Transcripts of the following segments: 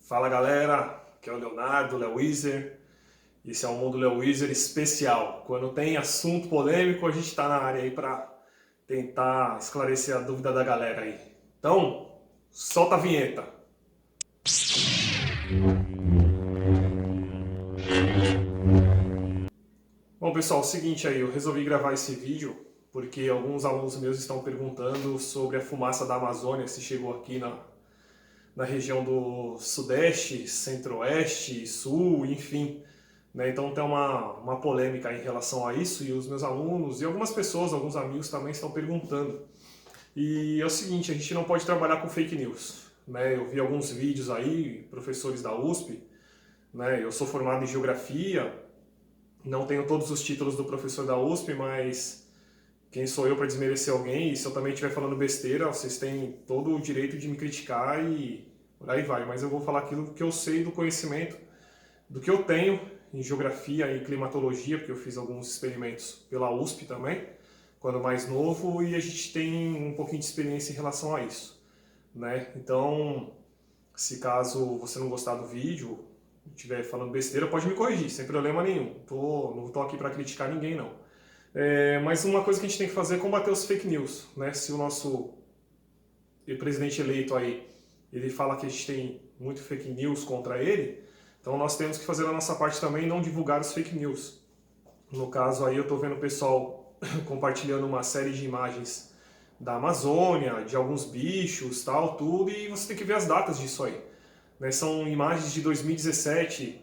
Fala galera, aqui é o Leonardo, Léo Weezer. Esse é o Mundo Léo Weezer especial. Quando tem assunto polêmico, a gente está na área aí para tentar esclarecer a dúvida da galera aí. Então, solta a vinheta. Bom pessoal, é o seguinte aí, eu resolvi gravar esse vídeo porque alguns alunos meus estão perguntando sobre a fumaça da Amazônia, se chegou aqui na região do Sudeste, Centro-Oeste, Sul, enfim. Né? Então tem uma polêmica em relação a isso e os meus alunos e algumas pessoas, alguns amigos também estão perguntando. E é o seguinte, a gente não pode trabalhar com fake news. Né? Eu vi alguns vídeos aí, professores da USP, né? Eu sou formado em Geografia, não tenho todos os títulos do professor da USP, mas quem sou eu para desmerecer alguém? E se eu também estiver falando besteira, vocês têm todo o direito de me criticar e por aí vai. Mas eu vou falar aquilo que eu sei do conhecimento, do que eu tenho em geografia e climatologia, porque eu fiz alguns experimentos pela USP também, quando mais novo, e a gente tem um pouquinho de experiência em relação a isso. Né? Então, se caso você não gostar do vídeo, estiver falando besteira, pode me corrigir, sem problema nenhum. Não estou aqui para criticar ninguém, não. Mas uma coisa que a gente tem que fazer é combater os fake news. Né? Se o nosso presidente eleito aí, ele fala que a gente tem muito fake news contra ele, então nós temos que fazer a nossa parte também e não divulgar os fake news. No caso aí eu estou vendo o pessoal compartilhando uma série de imagens da Amazônia, de alguns bichos, tal, tudo, e você tem que ver as datas disso aí. Né? São imagens de 2017,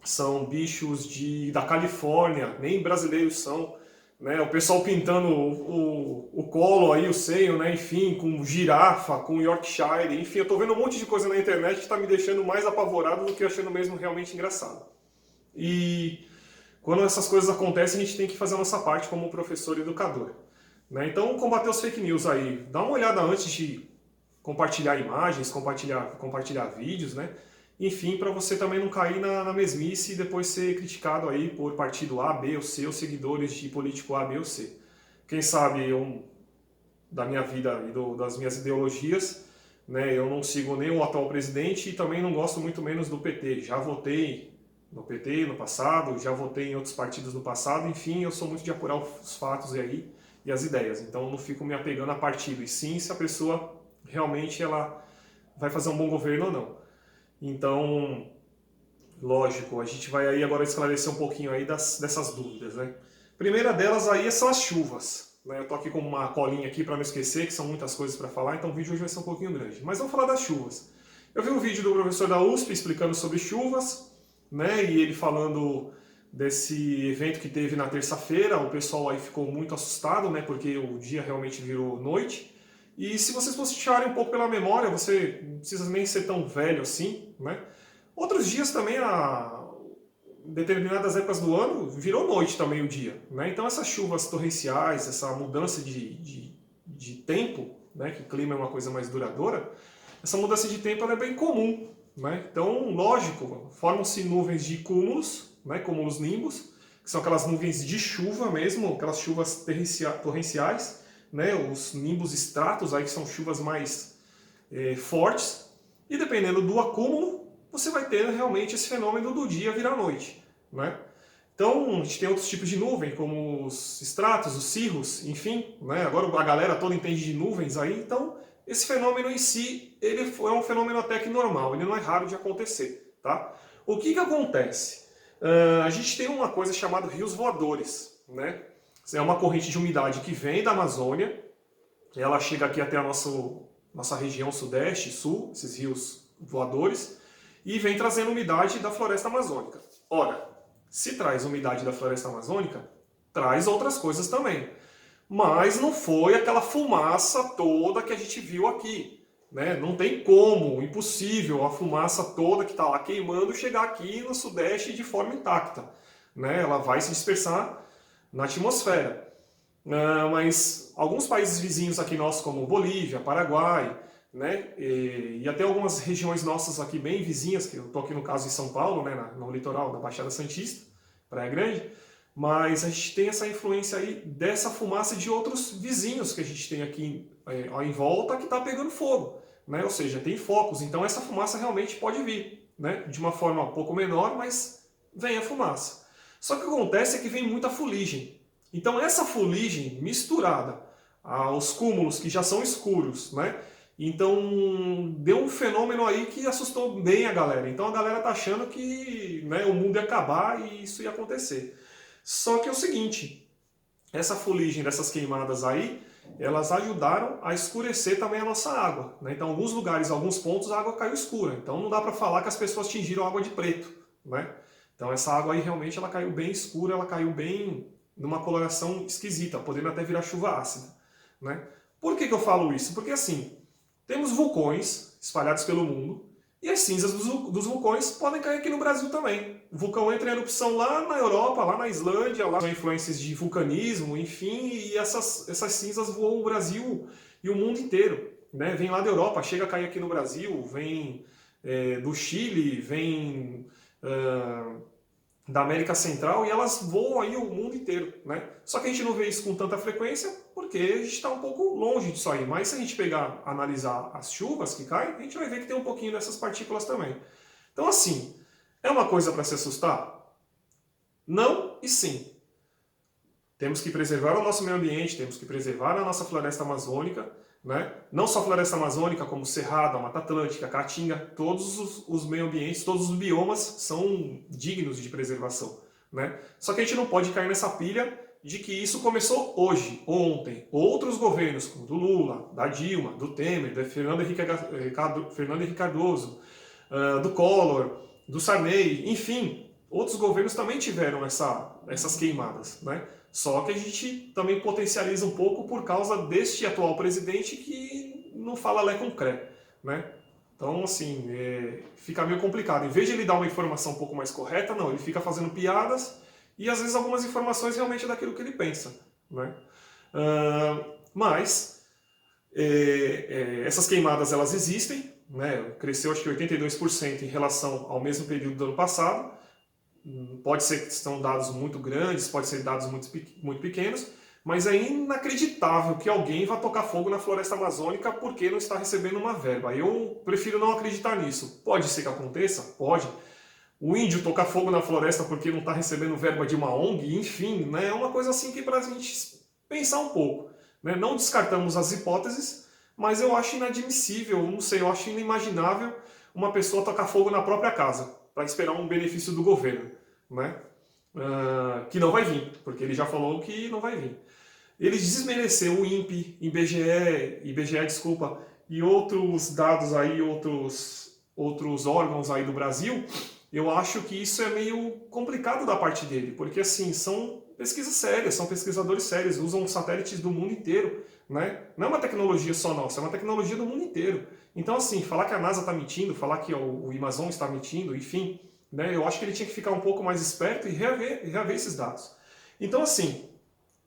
são bichos da Califórnia, nem brasileiros são. Né, o pessoal pintando o colo aí, o seio, né, enfim, com girafa, com Yorkshire, enfim, eu tô vendo um monte de coisa na internet que tá me deixando mais apavorado do que achando mesmo realmente engraçado. E quando essas coisas acontecem, a gente tem que fazer a nossa parte como professor e educador. Né? Então, combater os fake news aí, dá uma olhada antes de compartilhar imagens, compartilhar vídeos, né? Enfim, para você também não cair na mesmice e depois ser criticado aí por partido A, B ou C, ou seguidores de político A, B ou C. Quem sabe da minha vida e das minhas ideologias, né, eu não sigo nem o atual presidente e também não gosto muito menos do PT. Já votei no PT no passado, já votei em outros partidos no passado, enfim, eu sou muito de apurar os fatos aí e as ideias. Então eu não fico me apegando a partido, e sim se a pessoa realmente ela vai fazer um bom governo ou não. Então, lógico, a gente vai aí agora esclarecer um pouquinho aí dessas dúvidas, né? Primeira delas aí são as chuvas. Né? Eu tô aqui com uma colinha aqui para não esquecer, que são muitas coisas para falar, então o vídeo hoje vai ser um pouquinho grande. Mas vamos falar das chuvas. Eu vi um vídeo do professor da USP explicando sobre chuvas, né? E ele falando desse evento que teve na terça-feira, o pessoal aí ficou muito assustado, né? Porque o dia realmente virou noite. E se vocês puxarem um pouco pela memória, você não precisa nem ser tão velho assim, né? Outros dias também, determinadas épocas do ano, virou noite também o dia, né? Então essas chuvas torrenciais, essa mudança de tempo, né? Que o clima é uma coisa mais duradoura, essa mudança de tempo ela é bem comum, né? Então, lógico, formam-se nuvens de cúmulos, né? Cúmulos nimbus, que são aquelas nuvens de chuva mesmo, aquelas chuvas torrenciais, né, os nimbus stratus, aí, que são chuvas mais fortes, e dependendo do acúmulo, você vai ter realmente esse fenômeno do dia virar noite. Né? Então, a gente tem outros tipos de nuvem, como os stratus, os cirrus, enfim, né? Agora a galera toda entende de nuvens aí, então esse fenômeno em si, ele é um fenômeno até que normal, ele não é raro de acontecer. Tá? O que acontece? A gente tem uma coisa chamada rios voadores, né? É uma corrente de umidade que vem da Amazônia, ela chega aqui até a nossa região sudeste, sul, esses rios voadores, e vem trazendo umidade da floresta amazônica. Ora, se traz umidade da floresta amazônica, traz outras coisas também. Mas não foi aquela fumaça toda que a gente viu aqui. Né? Não tem como, impossível, a fumaça toda que está lá queimando chegar aqui no sudeste de forma intacta. Né? Ela vai se dispersar na atmosfera. Mas alguns países vizinhos aqui nossos, como Bolívia, Paraguai, né, e até algumas regiões nossas aqui bem vizinhas, que eu estou aqui no caso em São Paulo, né, no litoral da Baixada Santista, Praia Grande, mas a gente tem essa influência aí dessa fumaça de outros vizinhos que a gente tem aqui em volta que está pegando fogo. né? Ou seja, tem focos, então essa fumaça realmente pode vir, né? De uma forma um pouco menor, mas vem a fumaça. Só que o que acontece é que vem muita fuligem. Então essa fuligem misturada aos cúmulos que já são escuros, né? Então deu um fenômeno aí que assustou bem a galera. Então a galera tá achando que, né, o mundo ia acabar e isso ia acontecer. Só que é o seguinte, essa fuligem dessas queimadas aí, elas ajudaram a escurecer também a nossa água, né? Então, em alguns lugares, em alguns pontos, a água caiu escura. Então, não dá para falar que as pessoas tingiram água de preto, né? Então, essa água aí realmente ela caiu bem escura, ela caiu bem numa coloração esquisita, podendo até virar chuva ácida, né? Por que eu falo isso? Porque assim, temos vulcões espalhados pelo mundo e as cinzas dos vulcões podem cair aqui no Brasil também. O vulcão entra em erupção lá na Europa, lá na Islândia, lá são influências de vulcanismo, enfim, e essas cinzas voam o Brasil e o mundo inteiro, né? Vem lá da Europa, chega a cair aqui no Brasil, vem do Chile, vem da América Central e elas voam aí o mundo inteiro, né? Só que a gente não vê isso com tanta frequência porque a gente está um pouco longe disso aí. Mas se a gente pegar, analisar as chuvas que caem, a gente vai ver que tem um pouquinho dessas partículas também. Então assim, é uma coisa para se assustar? Não e sim. Temos que preservar o nosso meio ambiente, temos que preservar a nossa floresta amazônica, né? Não só a floresta amazônica, como Cerrado, a Mata Atlântica, a Caatinga, todos os meio ambientes, todos os biomas são dignos de preservação, né? Só que a gente não pode cair nessa pilha de que isso começou hoje, ontem. Outros governos, como do Lula, da Dilma, do Temer, da Fernando Henrique Cardoso, do Collor, do Sarney, enfim, outros governos também tiveram essas queimadas, né? Só que a gente também potencializa um pouco por causa deste atual presidente que não fala lé com cré, né? Então, assim, fica meio complicado. Em vez de ele dar uma informação um pouco mais correta, não, ele fica fazendo piadas e às vezes algumas informações realmente é daquilo que ele pensa, né? Mas essas queimadas elas existem, né? Cresceu acho que 82% em relação ao mesmo período do ano passado. Pode ser que são dados muito grandes, pode ser dados muito pequenos, mas é inacreditável que alguém vá tocar fogo na floresta amazônica porque não está recebendo uma verba. Eu prefiro não acreditar nisso. Pode ser que aconteça? Pode. O índio tocar fogo na floresta porque não está recebendo verba de uma ONG, enfim, né? É uma coisa assim que para a gente pensar um pouco, né? Não descartamos as hipóteses, mas eu acho inadmissível, não sei, eu acho inimaginável uma pessoa tocar fogo na própria casa para esperar um benefício do governo, né? Que não vai vir, porque ele já falou que não vai vir. Ele desmereceu o INPE, IBGE, desculpa, e outros dados aí, outros órgãos aí do Brasil. Eu acho que isso é meio complicado da parte dele, porque assim, são pesquisas sérias, são pesquisadores sérios, usam satélites do mundo inteiro, né? Não é uma tecnologia só nossa, é uma tecnologia do mundo inteiro. Então assim, falar que a NASA está mentindo, falar que o Amazon está mentindo, enfim, né? Eu acho que ele tinha que ficar um pouco mais esperto e reaver esses dados. Então assim,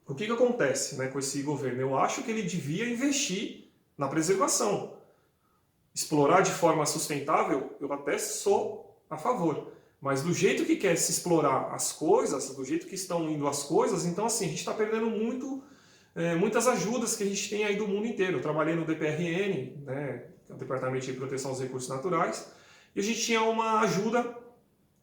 o que acontece, né, com esse governo? Eu acho que ele devia investir na preservação. Explorar de forma sustentável, eu até sou a favor. Mas do jeito que quer se explorar as coisas, do jeito que estão indo as coisas, então assim, a gente está perdendo muitas ajudas que a gente tem aí do mundo inteiro. Eu trabalhei no DPRN, né, que é o Departamento de Proteção aos Recursos Naturais, e a gente tinha uma ajuda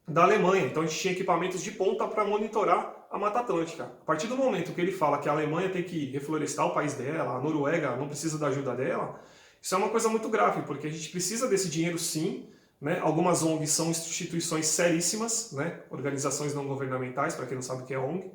da Alemanha, então a gente tinha equipamentos de ponta para monitorar a Mata Atlântica. A partir do momento que ele fala que a Alemanha tem que reflorestar o país dela, a Noruega não precisa da ajuda dela, isso é uma coisa muito grave, porque a gente precisa desse dinheiro sim, né? Algumas ONGs são instituições seríssimas, né? Organizações não governamentais, para quem não sabe o que é ONG,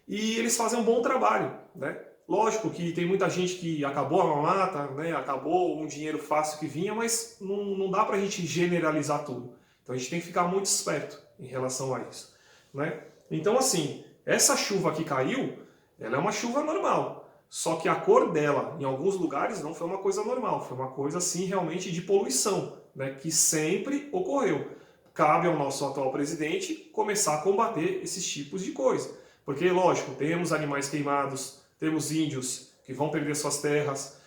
e eles fazem um bom trabalho, né? Lógico que tem muita gente que acabou a mata, né? Acabou um dinheiro fácil que vinha, mas não dá para a gente generalizar tudo. Então a gente tem que ficar muito esperto em relação a isso, né? Então assim, essa chuva que caiu, ela é uma chuva normal. Só que a cor dela, em alguns lugares, não foi uma coisa normal. Foi uma coisa, assim, realmente de poluição, né, que sempre ocorreu. Cabe ao nosso atual presidente começar a combater esses tipos de coisa. Porque, lógico, temos animais queimados, temos índios que vão perder suas terras,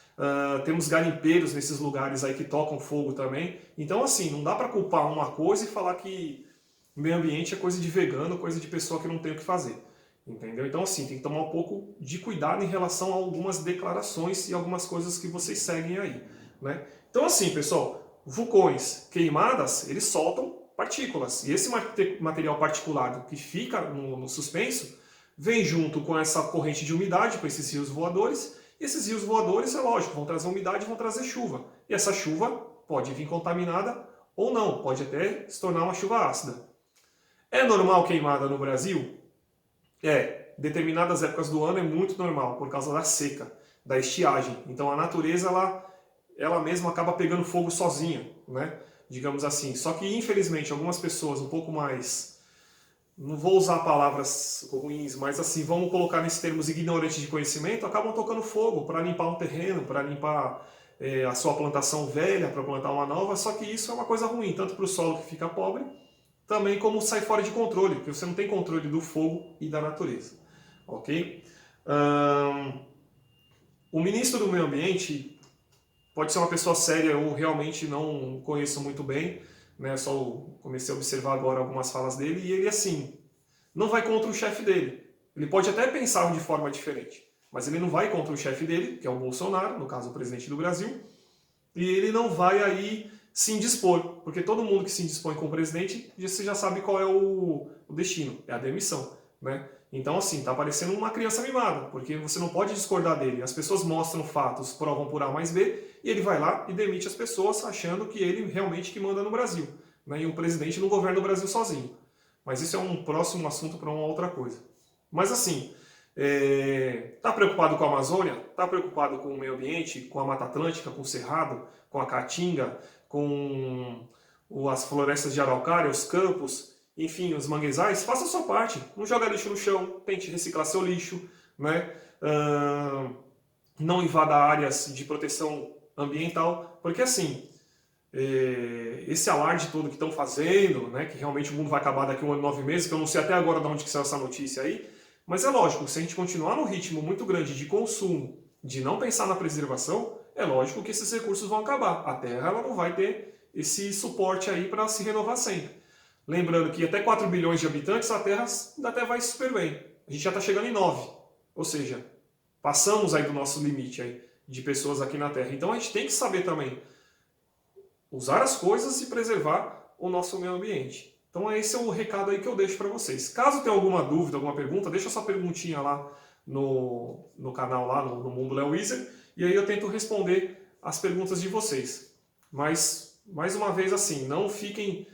temos garimpeiros nesses lugares aí que tocam fogo também. Então, assim, não dá para culpar uma coisa e falar que meio ambiente é coisa de vegano, coisa de pessoa que não tem o que fazer. Entendeu? Então, assim, tem que tomar um pouco de cuidado em relação a algumas declarações e algumas coisas que vocês seguem aí, né? Então assim, pessoal, vulcões queimadas, eles soltam partículas. E esse material particulado que fica no suspenso vem junto com essa corrente de umidade, com esses rios voadores. E esses rios voadores, é lógico, vão trazer umidade e vão trazer chuva. E essa chuva pode vir contaminada ou não, pode até se tornar uma chuva ácida. É normal queimada no Brasil? Determinadas épocas do ano é muito normal, por causa da seca, da estiagem. Então a natureza, ela mesma acaba pegando fogo sozinha, né? Digamos assim. Só que, infelizmente, algumas pessoas um pouco mais... Não vou usar palavras ruins, mas assim, vamos colocar nesses termos ignorantes de conhecimento, acabam tocando fogo para limpar um terreno, para limpar a sua plantação velha, para plantar uma nova, só que isso é uma coisa ruim, tanto para o solo que fica pobre, também como sai fora de controle, porque você não tem controle do fogo e da natureza. Ok? O ministro do Meio Ambiente pode ser uma pessoa séria, eu realmente não conheço muito bem, né? Só comecei a observar agora algumas falas dele, e ele, assim, não vai contra o chefe dele. Ele pode até pensar de forma diferente, mas ele não vai contra o chefe dele, que é o Bolsonaro, no caso o presidente do Brasil, e ele não vai aí se indispor, porque todo mundo que se indispõe com o presidente, você já sabe qual é o destino, é a demissão, né? Então, assim, tá parecendo uma criança mimada, porque você não pode discordar dele. As pessoas mostram fatos, provam por A mais B, e ele vai lá e demite as pessoas achando que ele realmente que manda no Brasil, né? E o presidente não governa o Brasil sozinho. Mas isso é um próximo assunto para uma outra coisa. Mas assim, tá preocupado com a Amazônia? Tá preocupado com o meio ambiente, com a Mata Atlântica, com o Cerrado, com a Caatinga, com as florestas de araucária, os campos, enfim, os manguezais? Faça a sua parte. Não joga lixo no chão, tente reciclar seu lixo, né? Não invada áreas de proteção ambiental, porque assim, esse alarde todo que estão fazendo, né, que realmente o mundo vai acabar daqui a 1 ano e 9 meses, que eu não sei até agora de onde que saiu essa notícia aí, mas é lógico, se a gente continuar num ritmo muito grande de consumo, de não pensar na preservação, é lógico que esses recursos vão acabar. A Terra ela não vai ter esse suporte aí para se renovar sempre. Lembrando que até 4 bilhões de habitantes, a Terra ainda até vai super bem. A gente já está chegando em 9. Ou seja, passamos aí do nosso limite aí de pessoas aqui na Terra. Então a gente tem que saber também usar as coisas e preservar o nosso meio ambiente. Então esse é o recado aí que eu deixo para vocês. Caso tenha alguma dúvida, alguma pergunta, deixa sua perguntinha lá no canal, lá no Mundo Léo Wizard, e aí eu tento responder as perguntas de vocês. Mas, mais uma vez assim, não fiquem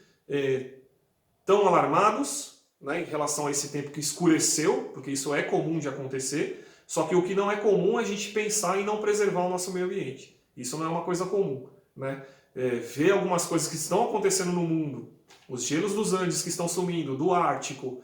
tão alarmados, né, em relação a esse tempo que escureceu, porque isso é comum de acontecer, só que o que não é comum é a gente pensar em não preservar o nosso meio ambiente. Isso não é uma coisa comum, né? Ver algumas coisas que estão acontecendo no mundo, os gelos dos Andes que estão sumindo, do Ártico,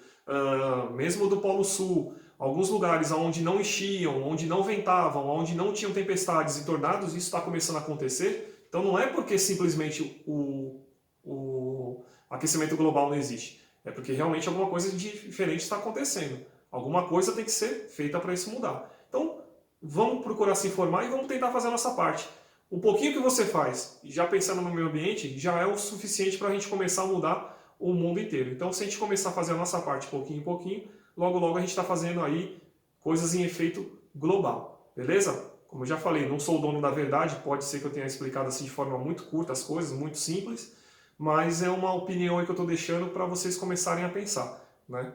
mesmo do Polo Sul, alguns lugares onde não enchiam, onde não ventavam, onde não tinham tempestades e tornados, isso está começando a acontecer. Então não é porque simplesmente o aquecimento global não existe, é porque realmente alguma coisa diferente está acontecendo. Alguma coisa tem que ser feita para isso mudar. Então vamos procurar se informar e vamos tentar fazer a nossa parte. O pouquinho que você faz, já pensando no meio ambiente, já é o suficiente para a gente começar a mudar o mundo inteiro. Então, se a gente começar a fazer a nossa parte pouquinho em pouquinho, logo logo a gente está fazendo aí coisas em efeito global, beleza? Como eu já falei, não sou o dono da verdade, pode ser que eu tenha explicado assim de forma muito curta as coisas, muito simples, mas é uma opinião aí que eu estou deixando para vocês começarem a pensar, né?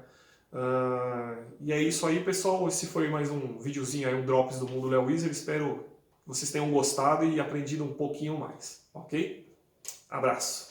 E é isso aí, pessoal. Esse foi mais um videozinho aí, um Drops do Mundo Léo Wizard. Espero vocês tenham gostado e aprendido um pouquinho mais, ok? Abraço!